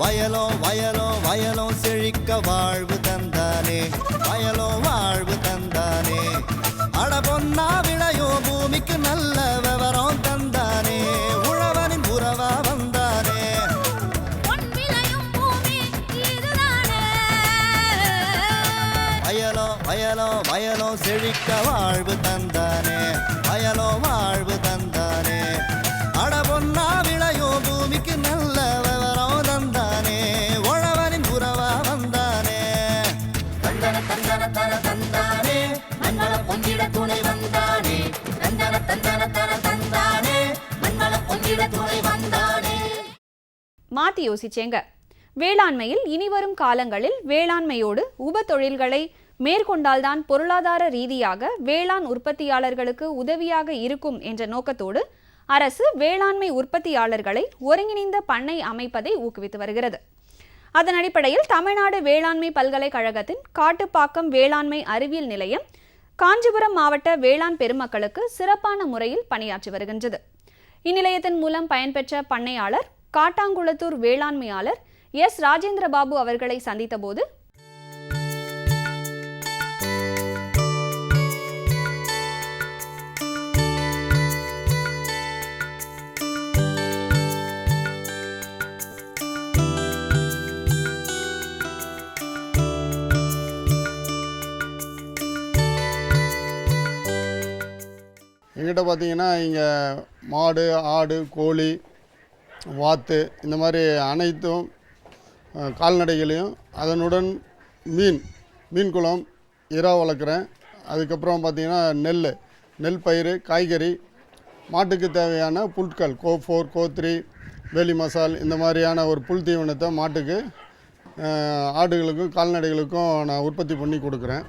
வயலோ வயலோ வயலோ செழிக்க வாழ்வு தந்தானே, வயலோ வாழ்வு தந்தானே. அட பொன்னா விளையோ பூமிக்கு நல்ல விவரம் தந்தானே, உழவனின் உறவா வந்தானே. வயலோ வயலோ வயலோ செழிக்க வாழ்வு தந்தானே, வயலோ வாழ்வு தந்தானே. அட பொன்னா விளையோ பூமிக்கு நல்ல விவரம் தந்தானே, உழவனின் உறவா வந்தானே. தந்தன தந்தன தர தந்தானே, மண்வள பொங்கிட துணை வந்தானே. தந்தன தந்தன தர தந்தானே, மண்வள பொங்கிட துணை வந்தானே. மாத்தி யோசிச்சேங்க. வேளாண்மையில் இனிவரும் காலங்களில் வேளாண்மையோடு உப தொழில்களை மேற்கொண்டால்தான் பொருளாதார ரீதியாக வேளாண் உற்பத்தியாளர்களுக்கு உதவியாக இருக்கும் என்ற நோக்கத்தோடு அரசு வேளாண்மை உற்பத்தியாளர்களை ஒருங்கிணைந்த பண்ணை அமைப்பதை ஊக்குவித்து வருகிறது. அதன் அடிப்படையில் தமிழ்நாடு வேளாண்மை பல்கலைக்கழகத்தின் காட்டுப்பாக்கம் வேளாண்மை அறிவியல் நிலையம் காஞ்சிபுரம் மாவட்ட வேளாண் பெருமக்களுக்கு சிறப்பான முறையில் பணியாற்றி வருகின்றது. இந்நிலையத்தின் மூலம் பயன்பெற்ற பண்ணையாளர் காட்டாங்குளத்தூர் வேளாண்மையாளர் எஸ் ராஜேந்திரபாபு அவர்களை சந்தித்த போது, எங்கிட்ட பார்த்தீங்கன்னா இங்கே மாடு, ஆடு, கோழி, வாத்து இந்த மாதிரி அனைத்தும் கால்நடைகளையும் அதனுடன் மீன் குளம், இறா வளர்க்குறேன். அதுக்கப்புறம் பார்த்திங்கன்னா நெல் பயிர், காய்கறி, மாட்டுக்கு தேவையான புல்கள் கோ4, கோ3, வேலி மசால் இந்த மாதிரியான ஒரு புல் தீவனத்தை மாட்டுக்கு, ஆடுகளுக்கும் கால்நடைகளுக்கும் நான் உற்பத்தி பண்ணி கொடுக்குறேன்.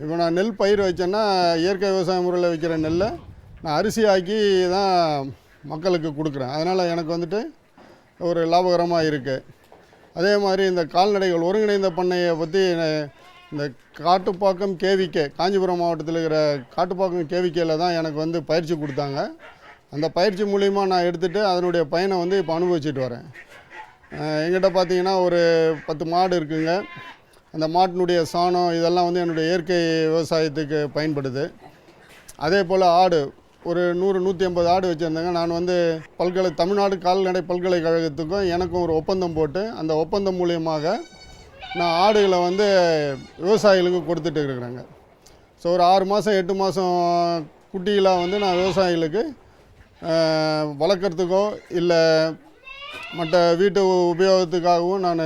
இப்போ நான் நெல் பயிர் வச்சேன்னா இயற்கை விவசாய முறையில் வைக்கிற நெல்லை நான் அரிசி ஆக்கி தான் மக்களுக்கு கொடுக்குறேன். அதனால் எனக்கு வந்துட்டு ஒரு லாபகரமாக இருக்குது. அதே மாதிரி இந்த கால்நடைகள் ஒருங்கிணைந்த பண்ணையை பற்றி இந்த காட்டுப்பாக்கம் கேவிகே, காஞ்சிபுரம் மாவட்டத்தில் இருக்கிற காட்டுப்பாக்கம் கேவிகேயில் தான் எனக்கு வந்து பயிற்சி கொடுத்தாங்க. அந்த பயிற்சி மூலிமா நான் எடுத்துகிட்டு அதனுடைய பயனை வந்து இப்போ அனுபவிச்சுட்டு வரேன். எங்கிட்ட பார்த்தீங்கன்னா ஒரு 10 மாடு இருக்குங்க. அந்த மாட்டினுடைய சாணம் இதெல்லாம் வந்து என்னுடைய இயற்கை விவசாயத்துக்கு பயன்படுது. அதே போல் ஆடு ஒரு 100-150 ஆடு வச்சுருந்தேங்க. நான் வந்து தமிழ்நாடு கால்நடை பல்கலைக்கழகத்துக்கும் எனக்கும் ஒரு ஒப்பந்தம் போட்டு அந்த ஒப்பந்தம் மூலியமாக நான் ஆடுகளை வந்து விவசாயிகளுக்கு கொடுத்துட்டு இருக்கிறேங்க. ஸோ ஒரு 6 மாதம் 8 மாதம் குட்டிகளாக வந்து நான் விவசாயிகளுக்கு வளர்க்குறதுக்கோ இல்லை மற்ற வீட்டு உபயோகத்துக்காகவும் நான்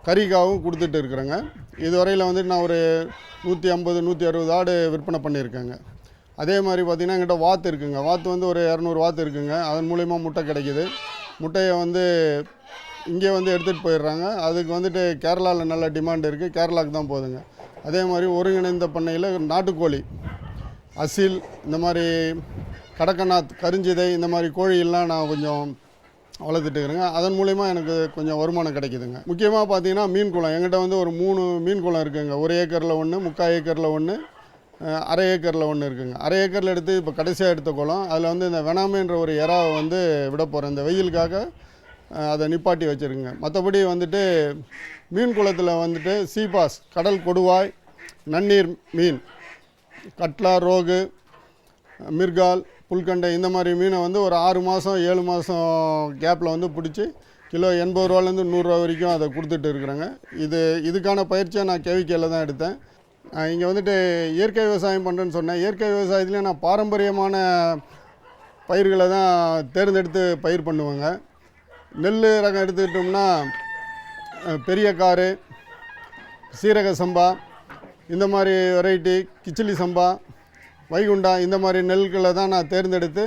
கறிக்காகவும் கொடுத்துட்டு இருக்கிறேங்க. இதுவரையில் வந்து நான் ஒரு 150-160 ஆடு விற்பனை பண்ணியிருக்கேங்க. அதே மாதிரி பார்த்திங்கன்னா என்கிட்ட வாத்து இருக்குங்க. வாத்து வந்து ஒரு 200 வாத்து இருக்குங்க. அதன் மூலிமா முட்டை கிடைக்கிது. முட்டையை வந்து இங்கே வந்து எடுத்துகிட்டு போயிடுறாங்க. அதுக்கு வந்துட்டு கேரளாவில் நல்ல டிமாண்ட் இருக்குது. கேரளாவுக்கு தான் போகுதுங்க. அதே மாதிரி ஒருங்கிணைந்த பண்ணையில் நாட்டுக்கோழி, அசில், இந்த மாதிரி கடக்கநாத், கருஞ்சிதை இந்த மாதிரி கோழியெல்லாம் நான் கொஞ்சம் வளர்த்துட்டு இருக்கிறேங்க. அதன் மூலிமா எனக்கு கொஞ்சம் வருமானம் கிடைக்குதுங்க. முக்கியமாக பார்த்தீங்கன்னா மீன் குளம் எங்கிட்ட வந்து ஒரு 3 மீன் குளம் இருக்குதுங்க. 1 ஏக்கரில் 1, 3/4 ஏக்கரில் 1, 1/2 ஏக்கரில் 1 இருக்குதுங்க. 1/2 ஏக்கரில் எடுத்து இப்போ கடைசியாக எடுத்த குளம். அதில் வந்து இந்த வெனாமேன்ற ஒரு இறாவை வந்து விட போகிறேன். இந்த வெயிலுக்காக அதை நிப்பாட்டி வச்சுருக்குங்க. மற்றபடி வந்துட்டு மீன் குளத்தில் வந்துட்டு சீபாஸ், கடல் கொடுவாய், நன்னீர் மீன், கட்லா, ரோகு, மிர்கால், புல்கண்டை இந்த மாதிரி மீனை வந்து ஒரு 6 மாதம் 7 மாதம் கேப்பில் வந்து பிடிச்சி கிலோ 80 ரூபாலேருந்து 100 ரூபா வரைக்கும் அதை கொடுத்துட்டு இருக்கிறேங்க. இதுக்கான பயிற்சியை நான் கேவிகேயில் தான் எடுத்தேன். இங்கே வந்துட்டு இயற்கை விவசாயம் பண்ணுறேன்னு சொன்னேன். இயற்கை விவசாயத்துலேயும் நான் பாரம்பரியமான பயிர்களை தான் தேர்ந்தெடுத்து பயிர் பண்ணுவேங்க. நெல் ரகம் எடுத்துக்கிட்டோம்னா பெரிய காரு, சீரக சம்பா, இந்த மாதிரி வெரைட்டி, கிச்சிலி சம்பா, வைகுண்டா இந்த மாதிரி நெல்களை தான் நான் தேர்ந்தெடுத்து,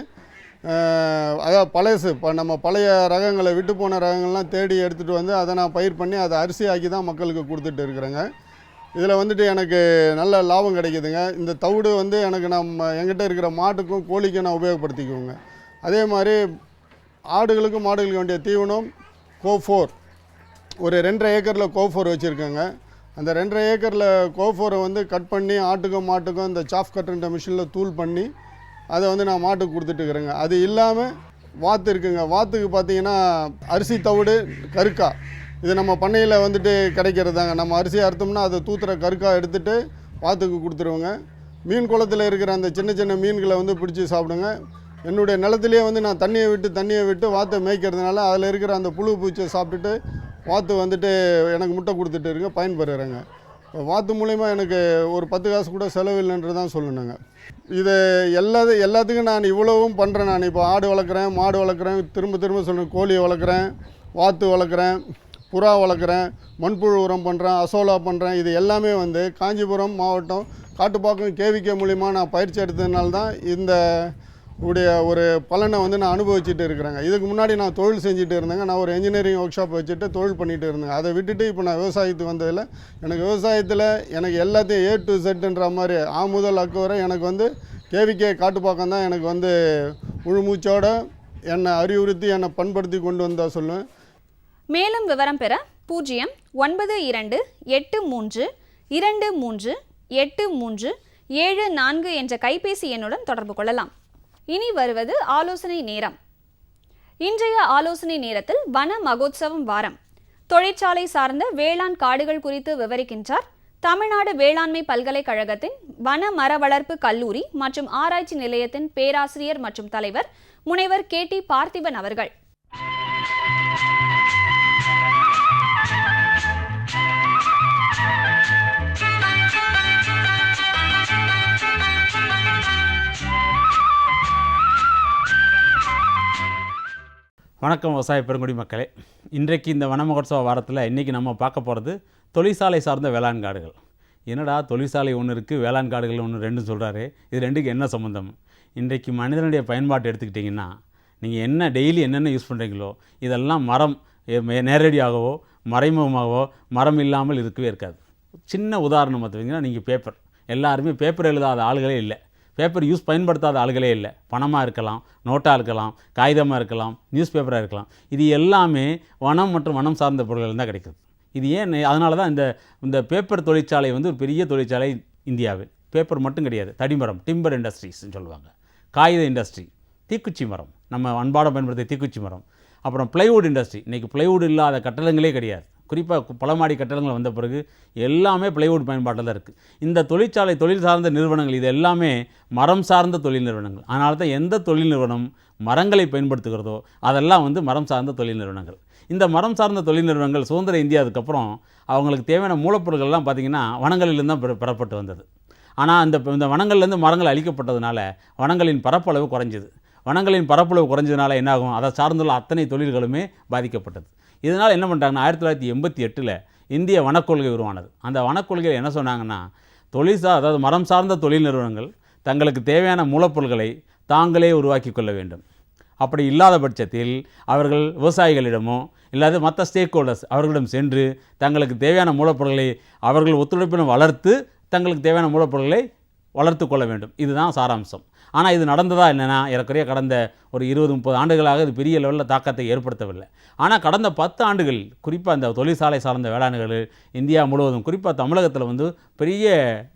அதாவது பழசு இப்போ நம்ம பழைய ரகங்களை, விட்டு போன ரகங்கள்லாம் தேடி எடுத்துகிட்டு வந்து அதை நான் பயிர் பண்ணி அதை அரிசி ஆக்கி தான் மக்களுக்கு கொடுத்துட்டு இருக்கிறேங்க. இதில் வந்துட்டு எனக்கு நல்ல லாபம் கிடைக்குதுங்க. இந்த தவிடு வந்து எனக்கு என்கிட்ட இருக்கிற மாட்டுக்கும் கோழிக்கும் நான் உபயோகப்படுத்திக்குவோங்க. அதே மாதிரி ஆடுகளுக்கும் மாடுகளுக்கு வேண்டிய தீவனம் கோ4 ஒரு 2.5 ஏக்கரில் கோ4 வச்சுருக்கேங்க. அந்த 2.5 ஏக்கரில் கோ4 வந்து கட் பண்ணி ஆட்டுக்கும் மாட்டுக்கும் இந்த சாஃப் கட்டுன்ற மிஷினில் தூள் பண்ணி அதை வந்து நான் மாட்டுக்கு கொடுத்துட்டு இருக்கிறேங்க. அது இல்லாமல் வாத்து இருக்குங்க. வாத்துக்கு பார்த்தீங்கன்னா அரிசி தவிடு கருக்கா இது நம்ம பண்ணையில் வந்துட்டு கிடைக்கிறது தாங்க. நம்ம அரிசி அறுத்தோம்னா அதை தூத்துற கருக்கா எடுத்துகிட்டு வாத்துக்கு கொடுத்துருவோங்க. மீன் குளத்தில் இருக்கிற அந்த சின்ன சின்ன மீன்களை வந்து பிடிச்சி சாப்பிடுங்க. என்னுடைய நிலத்திலே வந்து நான் தண்ணியை விட்டு வாத்தை மேய்க்கிறதுனால அதில் இருக்கிற அந்த புழு பூச்சியை சாப்பிட்டுட்டு வாத்து வந்துட்டு எனக்கு முட்டை கொடுத்துட்டு இருங்க பயன்பெறுகிறேங்க. வாத்து மூலயமா எனக்கு ஒரு 10 காசு கூட செலவில்லைன்றது தான் சொல்லணுங்க. இது எல்லாத்துக்கும் நான் இவ்வளவும் பண்ணுறேன். நான் இப்போ ஆடு வளர்க்குறேன், மாடு வளர்க்குறேன், திரும்ப சொல்கிறேன், கோழியை வளர்க்குறேன், வாத்து வளர்க்குறேன், புறா வளர்க்குறேன், மண்புழு உரம் பண்ணுறேன், அசோலா பண்ணுறேன். இது எல்லாமே வந்து காஞ்சிபுரம் மாவட்டம் காட்டுப்பாக்கம் கேவிகே மூலிமா நான் பயிற்சி எடுத்ததுனால தான் இந்த உடைய ஒரு பலனை வந்து நான் அனுபவிச்சுட்டு இருக்கிறேங்க. இதுக்கு முன்னாடி நான் தொழில் செஞ்சுட்டு இருந்தேங்க. நான் ஒரு இன்ஜினியரிங் ஒர்க் ஷாப் வச்சுட்டு தொழில் பண்ணிகிட்டு இருந்தேங்க. அதை விட்டுட்டு இப்போ நான் விவசாயத்துக்கு வந்ததில் எனக்கு விவசாயத்தில் எனக்கு எல்லாத்தையும் A to Zன்ற மாதிரி முதல் அக்கு வரை எனக்கு வந்து கேவிகே காட்டுப்பாக்கம் தான் எனக்கு வந்து முழு மூச்சோடு என்னை அறிவுறுத்தி என்னை பண்படுத்தி கொண்டு வந்தால் சொல்லுவேன். மேலும் விவரம் பெற 09238323837 என்ற கைபேசி எண்ணுடன் தொடர்பு கொள்ளலாம். இனி வருவது ஆலோசனை நேரம். இன்றைய ஆலோசனை நேரத்தில் வன மகோத்சவம் வாரம், தொழிற்சாலை சார்ந்த வேளாண் காடுகள் குறித்து விவரிக்கின்றார் தமிழ்நாடு வேளாண்மை பல்கலைக்கழகத்தின் வன மர வளர்ப்பு கல்லூரி மற்றும் ஆராய்ச்சி நிலையத்தின் பேராசிரியர் மற்றும் தலைவர் முனைவர் KT பார்த்திபன் அவர்கள். வணக்கம் விவசாய பெருங்குடி மக்களே. இன்றைக்கு இந்த வன மகோத்சவ வாரத்தில் இன்றைக்கி நம்ம பார்க்க போகிறது தொழிற்சாலை சார்ந்த வேளாண் காடுகள். என்னடா தொழிற்சாலை ஒன்று இருக்குது, வேளாண் காடுகள் ஒன்று ரெண்டும் சொல்கிறாரு, இது ரெண்டுக்கு என்ன சம்மந்தம்? இன்றைக்கு மனிதனுடைய பயன்பாட்டை எடுத்துக்கிட்டிங்கன்னா நீங்கள் டெய்லி என்னென்ன யூஸ் பண்ணுறீங்களோ இதெல்லாம் மரம் நேரடியாகவோ மறைமுகமாகவோ மரம் இல்லாமல் இருக்கவே இருக்காது. சின்ன உதாரணம் பார்த்திங்கன்னா நீங்கள் பேப்பர், எல்லாருமே பேப்பர் எழுதாத ஆளுகளே இல்லை, பேப்பர் பயன்படுத்தாத ஆளுகளே இல்லை. பணமாக இருக்கலாம், நோட்டாக இருக்கலாம், காகிதமாக இருக்கலாம், நியூஸ் பேப்பராக இருக்கலாம். இது எல்லாமே வனம் மற்றும் வனம் சார்ந்த பொருட்கள் தான் கிடைக்குது. இது ஏன்? அதனால தான் இந்த பேப்பர் தொழிற்சாலை வந்து ஒரு பெரிய தொழிற்சாலை இந்தியாவில். பேப்பர் மட்டும் கிடையாது, தடிமரம், டிம்பர் இண்டஸ்ட்ரீஸ்ன்னு சொல்லுவாங்க, காகித இண்டஸ்ட்ரி, தீக்குச்சி மரம், நம்ம அன்பாடம் பயன்படுத்திய தீக்குச்சி மரம், அப்புறம் பிளைவுட் இண்டஸ்ட்ரி. இன்றைக்கி பிளைவுட் இல்லாத கட்டடங்களே கிடையாது. குறிப்பாக பலமாடி கட்டடங்கள் வந்த பிறகு எல்லாமே பிளைவுட் பயன்பாட்டில் தான் இருக்குது. இந்த தொழிற்சாலை தொழில் சார்ந்த நிறுவனங்கள் இது எல்லாமே மரம் சார்ந்த தொழில் நிறுவனங்கள். அதனால தான் எந்த தொழில் நிறுவனம் மரங்களை பயன்படுத்துகிறதோ அதெல்லாம் வந்து மரம் சார்ந்த தொழில் நிறுவனங்கள். இந்த மரம் சார்ந்த தொழில் நிறுவனங்கள் சுதந்திர இந்தியாவுக்கு அப்புறம் அவங்களுக்கு தேவையான மூலப்பொருட்கள்லாம் பார்த்திங்கன்னா வனங்களிலிருந்து தான் பெறப்பட்டு வந்தது. ஆனால் இந்த வனங்கள்லேருந்து மரங்கள் அழிக்கப்பட்டதுனால வனங்களின் பரப்பளவு குறைஞ்சிது. வனங்களின் பரப்பளவு குறைஞ்சதுனால என்னாகும்? அதை சார்ந்துள்ள அத்தனை தொழில்களுமே பாதிக்கப்பட்டது. இதனால் என்ன பண்ணிட்டாங்கன்னா 1988 இந்திய வனக்கொள்கை உருவானது. அந்த வனக்கொள்கையில் என்ன சொன்னாங்கன்னா, அதாவது மரம் சார்ந்த தொழில் நிறுவனங்கள் தங்களுக்கு தேவையான மூலப்பொருட்களை தாங்களே உருவாக்கி கொள்ள வேண்டும். அப்படி இல்லாத பட்சத்தில் அவர்கள் விவசாயிகளிடமோ இல்லாத மற்ற ஸ்டேக் ஹோல்டர்ஸ் அவர்களிடம் சென்று தங்களுக்கு தேவையான மூலப்பொருட்களை அவர்கள் ஒத்துழைப்புடன் வளர்த்து தங்களுக்கு தேவையான மூலப்பொருட்களை வளர்த்து கொள்ள வேண்டும். இதுதான் சாராம்சம். ஆனால் இது நடந்ததா என்னென்னா, ஏறக்குறைய கடந்த ஒரு 20-30 ஆண்டுகளாக இது பெரிய லெவலில் தாக்கத்தை ஏற்படுத்தவில்லை. ஆனால் கடந்த 10 ஆண்டுகள் குறிப்பாக இந்த தொழிற்சாலை சார்ந்த வேளாண்கள் இந்தியா முழுவதும் குறிப்பாக தமிழகத்தில் வந்து பெரிய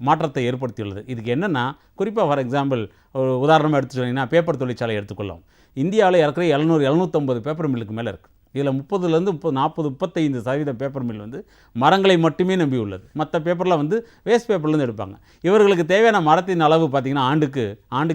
மாற்றத்தை ஏற்படுத்தியுள்ளது. இதுக்கு என்னென்னா, குறிப்பாக ஃபார் எக்ஸாம்பிள் ஒரு உதாரணமாக எடுத்து சொன்னீங்கன்னா பேப்பர் தொழிற்சாலை எடுத்துக்கொள்ளலாம். இந்தியாவில் ஏறக்குறைய 700-750 பேப்பர் மில்லுக்கு மேலே இருக்குது. இதில் 30% 40-35% பேப்பர் மில் வந்து மரங்களை மட்டுமே நம்பி உள்ளது. மற்ற பேப்பர்லாம் வந்து வேஸ்ட் பேப்பர்லேருந்து எடுப்பாங்க. இவர்களுக்கு தேவையான மரத்தின் அளவு பார்த்திங்கன்னா ஆண்டுக்கு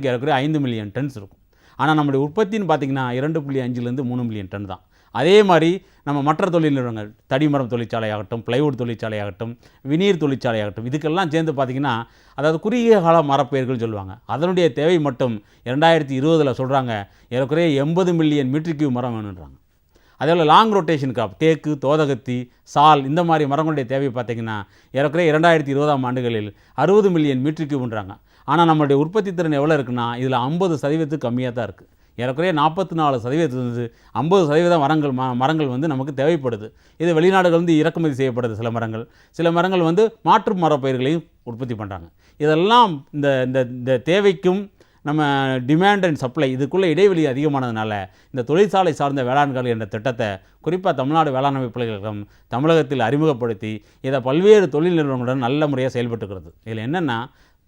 ஏறக்குறைய 5 மில்லியன் டன்ஸ் இருக்கும். ஆனால் நம்முடைய உற்பத்தின்னு பார்த்திங்கன்னா 2.5 3 மில்லியன் டன் தான். அதே மாதிரி நம்ம மற்ற தொழில் நிறுவனங்கள், தடிமரம் தொழிற்சாலை ஆகட்டும், பிளைவுட் தொழிற்சாலை ஆகட்டும், வினீர் தொழிற்சாலை ஆகட்டும், இதுக்கெல்லாம் சேர்ந்து பார்த்திங்கன்னா அதாவது குறுகிய கால மரப்பயிர்கள் சொல்லுவாங்க. அதனுடைய தேவை மட்டும் 2020 சொல்கிறாங்க ஏறக்குறைய 80 மில்லியன் மீட்டர் கியூப் மரம் வேணுன்றாங்க. அதேபோல் லாங் ரொட்டேஷன் கிராப், தேக்கு, தோதகத்தி, சால், இந்த மாதிரி மரங்களுடைய தேவை பார்த்திங்கன்னா ஏறக்குறைய 2020 ஆண்டுகளில் 60 மில்லியன் மீட்டர் கியூப்ன்றாங்க. ஆனால் நம்மளுடைய உற்பத்தி திறன் எவ்வளோ இருக்குன்னா இதில் 50% கம்மியாக தான் இருக்குது. ஏறக்குறைய 44% 50% மரங்கள் வந்து நமக்கு தேவைப்படுது. இது வெளிநாடுகள் வந்து இறக்குமதி செய்யப்படுது. சில மரங்கள் வந்து மாற்று மரப்பயிர்களையும் உற்பத்தி பண்ணுறாங்க. இதெல்லாம் இந்த தேவைக்கும் நம்ம டிமாண்ட் அண்ட் சப்ளை இதுக்குள்ளே இடைவெளி அதிகமானதுனால இந்த தொழிற்சாலை சார்ந்த வேளாண்கள் என்ற திட்டத்தை குறிப்பாக தமிழ்நாடு வேளாண்மை பல்கலைக்கழகம் தமிழகத்தில் அறிமுகப்படுத்தி இதை பல்வேறு தொழில் நிறுவனங்களுடன் நல்ல முறையாக செயல்பட்டுக்கிறது. இதில் என்னென்னா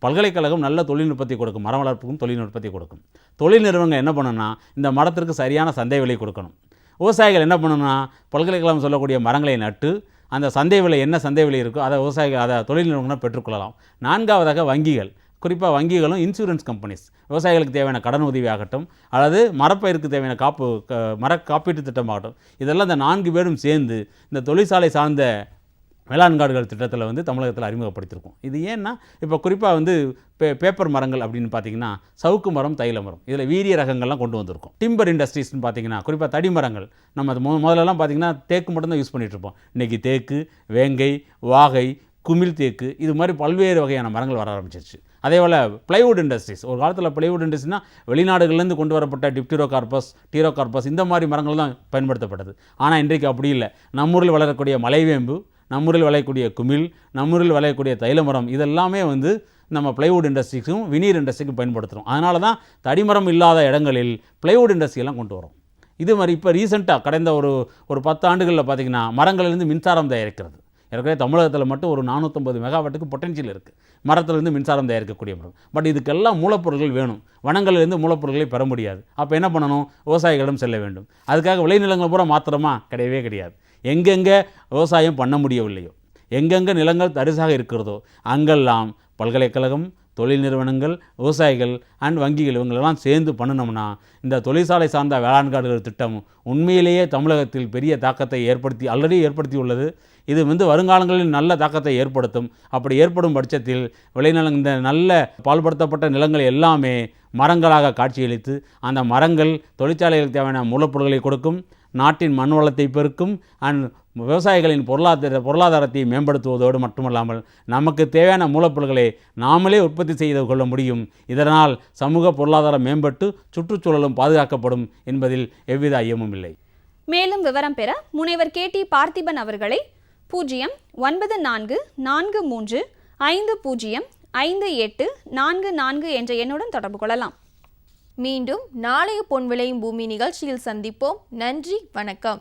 பல்கலைக்கழகம் நல்ல தொழில்நுட்பத்தை கொடுக்கும், மரம் வளர்ப்புக்கும் தொழில்நுட்பத்தை கொடுக்கும். தொழில் நிறுவனங்கள் என்ன பண்ணணும்னா இந்த மரத்திற்கு சரியான சந்தை விலை கொடுக்கணும். விவசாயிகள் என்ன பண்ணணும்னா பல்கலைக்கழகம் சொல்லக்கூடிய மரங்களை நட்டு அந்த சந்தை விலை என்ன சந்தை விலை இருக்கோ அதை விவசாயிகள் அதை தொழில் நிறுவனங்கள் பெற்றுக்கொள்ளலாம். 4வதாக வங்கிகள், குறிப்பாக வங்கிகளும் இன்சூரன்ஸ் கம்பெனிஸ் விவசாயிகளுக்கு தேவையான கடன் உதவி ஆகட்டும் அல்லது மரப்பயிருக்கு தேவையான மர காப்பீட்டு திட்டமாகட்டும், இதெல்லாம் இந்த 4 பேரும் சேர்ந்து இந்த தொழிற்சாலை சார்ந்த வேளாண் காடுகள் திட்டத்தில் வந்து தமிழகத்தில் அறிமுகப்படுத்தியிருக்கோம். இது ஏன்னா இப்போ குறிப்பாக வந்து பேப்பர் மரங்கள் அப்படின்னு பார்த்தீங்கன்னா சவுக்கு மரம், தைல மரம், இதில் வீரிய ரகங்கள்லாம் கொண்டு வந்திருக்கும். டிம்பர் இண்டஸ்ட்ரீஸ்னு பார்த்தீங்கன்னா குறிப்பாக தடி மரங்கள், நம்ம முதல்லலாம் பார்த்தீங்கன்னா தேக்கு மட்டும்தான் யூஸ் பண்ணிகிட்ருப்போம். இன்றைக்கி தேக்கு, வேங்கை, வாகை, குமிழ் தேக்கு, இது மாதிரி பல்வேறு வகையான மரங்கள் வர ஆரம்பிச்சிருச்சு. அதே போல் பிளைவுட் இண்டஸ்ட்ரீஸ், ஒரு காலத்தில் பிளைவுட் இண்டஸ்ட்ரினா வெளிநாடுகள்லேருந்து கொண்டு வரப்பட்ட டிப்டிரோகார்பஸ், டீரோகார்பஸ் இந்த மாதிரி மரங்கள் தான் பயன்படுத்தப்பட்டது. ஆனால் இன்றைக்கு அப்படி இல்லை. நம்மூரில் வளரக்கூடிய மலைவேம்பு, நம்மூரில் விளையக்கூடிய குமிழ், நம்மூரில் விளையக்கூடிய தைலமரம், இதெல்லாமே வந்து நம்ம பிளைவுட் இண்டஸ்ட்ரிக்கும் வினீர் இண்டஸ்ட்ரிக்கும் பயன்படுத்துகிறோம். அதனால தான் தடிமரம் இல்லாத இடங்களில் பிளைவுட் இண்டஸ்ட்ரியெல்லாம் கொண்டு வரோம். இது மாதிரி இப்போ ரீசெண்டாக கடந்த ஒரு 10 ஆண்டுகளில் பார்த்திங்கன்னா மரங்களிலிருந்து மின்சாரம் தயாரிக்கிறது. ஏற்கனவே தமிழகத்தில் மட்டும் ஒரு 450 மெகாவாட்டுக்கு பொட்டன்ஷியல் இருக்குது மரத்திலிருந்து மின்சாரம் தயாரிக்கக்கூடிய மரம். பட் இதுக்கெல்லாம் மூலப்பொருட்கள் வேணும். வனங்களிலிருந்து மூலப்பொருட்களை பெற முடியாது. அப்போ என்ன பண்ணணும்? விவசாயிகளிடம் செல்ல வேண்டும். அதுக்காக விளைநிலங்களை பூரா மாத்திரமா? கிடையவே கிடையாது. எங்கெங்கே விவசாயம் பண்ண முடியவில்லையோ, எங்கெங்கே நிலங்கள் தரிசாக இருக்கிறதோ அங்கெல்லாம் பல்கலைக்கழகம், தொழில் நிறுவனங்கள், விவசாயிகள் அண்ட் வங்கிகள் இவங்களெல்லாம் சேர்ந்து பண்ணினோம்னா இந்த தொழிற்சாலை சார்ந்த வேளாண் காடுகள் திட்டம் உண்மையிலேயே தமிழகத்தில் பெரிய தாக்கத்தை ஆல்ரெடி ஏற்படுத்தி உள்ளது. இது வந்து வருங்காலங்களில் நல்ல தாக்கத்தை ஏற்படுத்தும். அப்படி ஏற்படும் பட்சத்தில் இந்த நல்ல பால்படுத்தப்பட்ட நிலங்கள் எல்லாமே மரங்களாக காட்சியளித்து அந்த மரங்கள் தொழிற்சாலைகளுக்கு தேவையான மூலப்பொருட்களை கொடுக்கும், நாட்டின் மண் வளத்தை பெருக்கும் அண்ட் விவசாயிகளின் பொருளாதாரத்தை மேம்படுத்துவதோடு மட்டுமல்லாமல் நமக்கு தேவையான மூலப்பொருட்களை நாமளே உற்பத்தி செய்து கொள்ள முடியும். இதனால் சமூக பொருளாதாரம் மேம்பட்டு சுற்றுச்சூழலும் பாதுகாக்கப்படும் என்பதில் எவ்வித ஐயமும் இல்லை. மேலும் விவரம் பெற முனைவர் KT பார்த்திபன் அவர்களை 09445050584 என்ற எண்ணுடன் தொடர்பு கொள்ளலாம். மீண்டும் நாளைய பொன் விளையும் பூமி நிகழ்ச்சியில் சந்திப்போம். நன்றி, வணக்கம்.